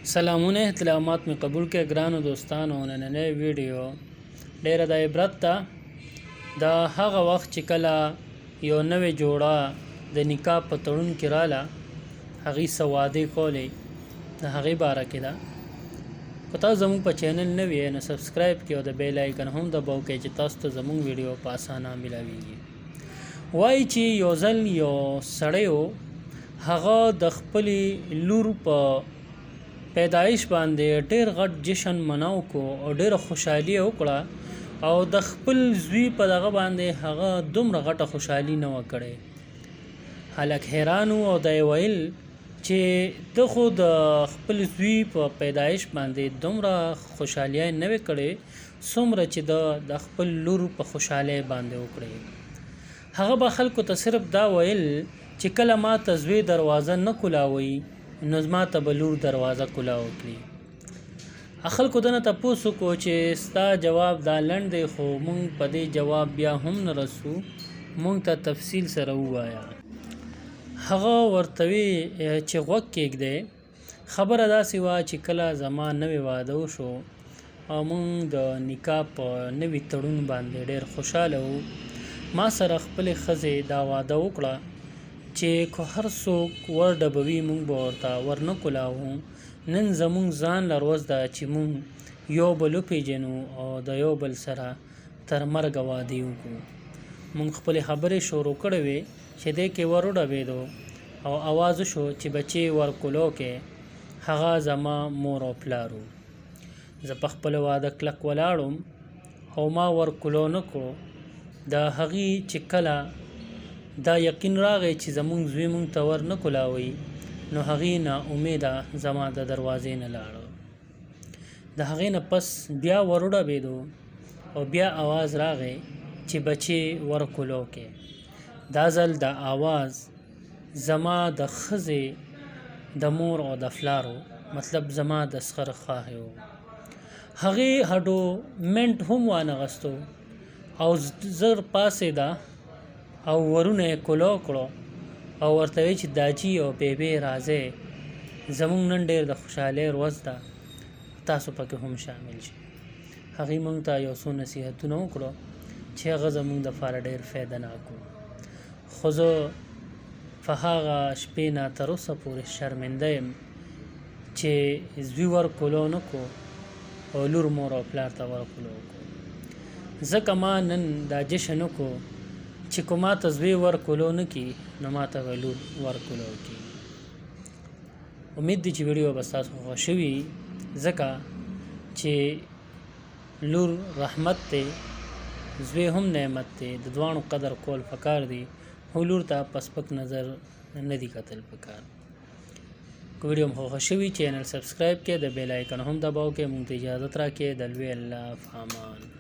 سلامونه احترامات می قبول کې ګرانو دوستانو نننۍ ویډیو ډیره د عبرت ده د هغه وخت چې کله یو نوې جوړه د نکاح په تړون کې رااله هغې څه وعدې کولې د هغې باره کې ده که تاسو زموږ په چینل نوي یې نو سبسکرایب کړئ او د بیل آیکن هم دباو کړئ چې تاسو ته زموږ ویډیو په اسانه میلاویږي وایي چې یو ځل یو سړی و هغه د خپلې لور په پیدایش باندې ډېر غټ جشن مناو کو او ډېره خوشحالي وکړه او د خپل زوی په دغه باندې هغه دومره غټه خوشحالي نه وه کړې هلک حیران او د ویل چې ته خو د خپل زوی په پیدایش باندې دومره خوشحالي نه وې کړې څومره چې د خپل لور په خوشحالۍ باندې وکړې هغه به خلکو ته صرف دا ویل چې کله ما ته زوی دروازه نه کولاوي نو زما ته به لور دروازه کولاو کړي خلکو دنه تپوس وکړو چې ستا جواب دا لنډ دی خو مونږ په دې جواب بیا هم نه رسو مونږ ته تفصیل سره ووایه هغه ورته وی چې غوږ کېږدی خبره داسې وه چې کله زما نوې واده وشو او مونږ د نکاح په نوي تړون باندې ډېر خوشحاله وو ما سره خپلې ښځې دا واده وکړه چې که هر څوک ور ډبوي مونږ به ورته ورنه کولاوو نن زمونږ ځان له ورځ ده چې مونږ یو بل وپېژنو او د یو بل سره تر مرګه وعدې وکړو مونږ خپلې خبرې شروع کړې وې چې دې کې ور وډبېدو او اواز وشو چې بچې ورکولو کې هغه زما مور او پلار و زه په خپله واده کلک ولاړم او ما ورکولو نه کړو د هغې چې کله دا یقین راغی چې زمونږ زوی مونږ ته ور نه کولاوي نو هغې نا امیده زما د دروازې نه لاړه د هغې نه پس بیا ور وډبېدو او بیا اواز راغی چې بچې ورکولو کې دا ځل د اواز زما د ښځې د مور او د فلارو مطلب زما د سخر خواهې و هغې هډو منټ هم وانغستو او زر پاسېده او ورونه یې کولو کړو او ورته وی چې داجي او بیبي راځئ زمونږ نن ډېر د خوشحالۍ ورځ ده تاسو پکې هم شامل شئ هغې موږ ته یو څو نصیحتونه وکړو چې هغه زمونږ دپاره ډېر فایدهناک و خو زه په هغه شپې نه تر اوسه پورې شرمنده یم چې زوی ورکولو نه کو او لور مور او پلار ته ورکولو کو ځکه ما نن دا جشن وکړو چې که ما ته زوی ورکولو نه کي نو ما ته به لور ورکولو کي امید دی چې ویډیو به ستاسو خوښه وي ځکه چې لور رحمت دی زوی هم نعمت دی د دواړو قدر کول پکار دی خو لور ته په سپک نظر نه دي کتل پکار که ویډیو مو خوښه وي چینل سبسکرایب کړئ د بیل آیکن هم دباو کې مونږ ته اجازت راکړئ د لوی الله په امان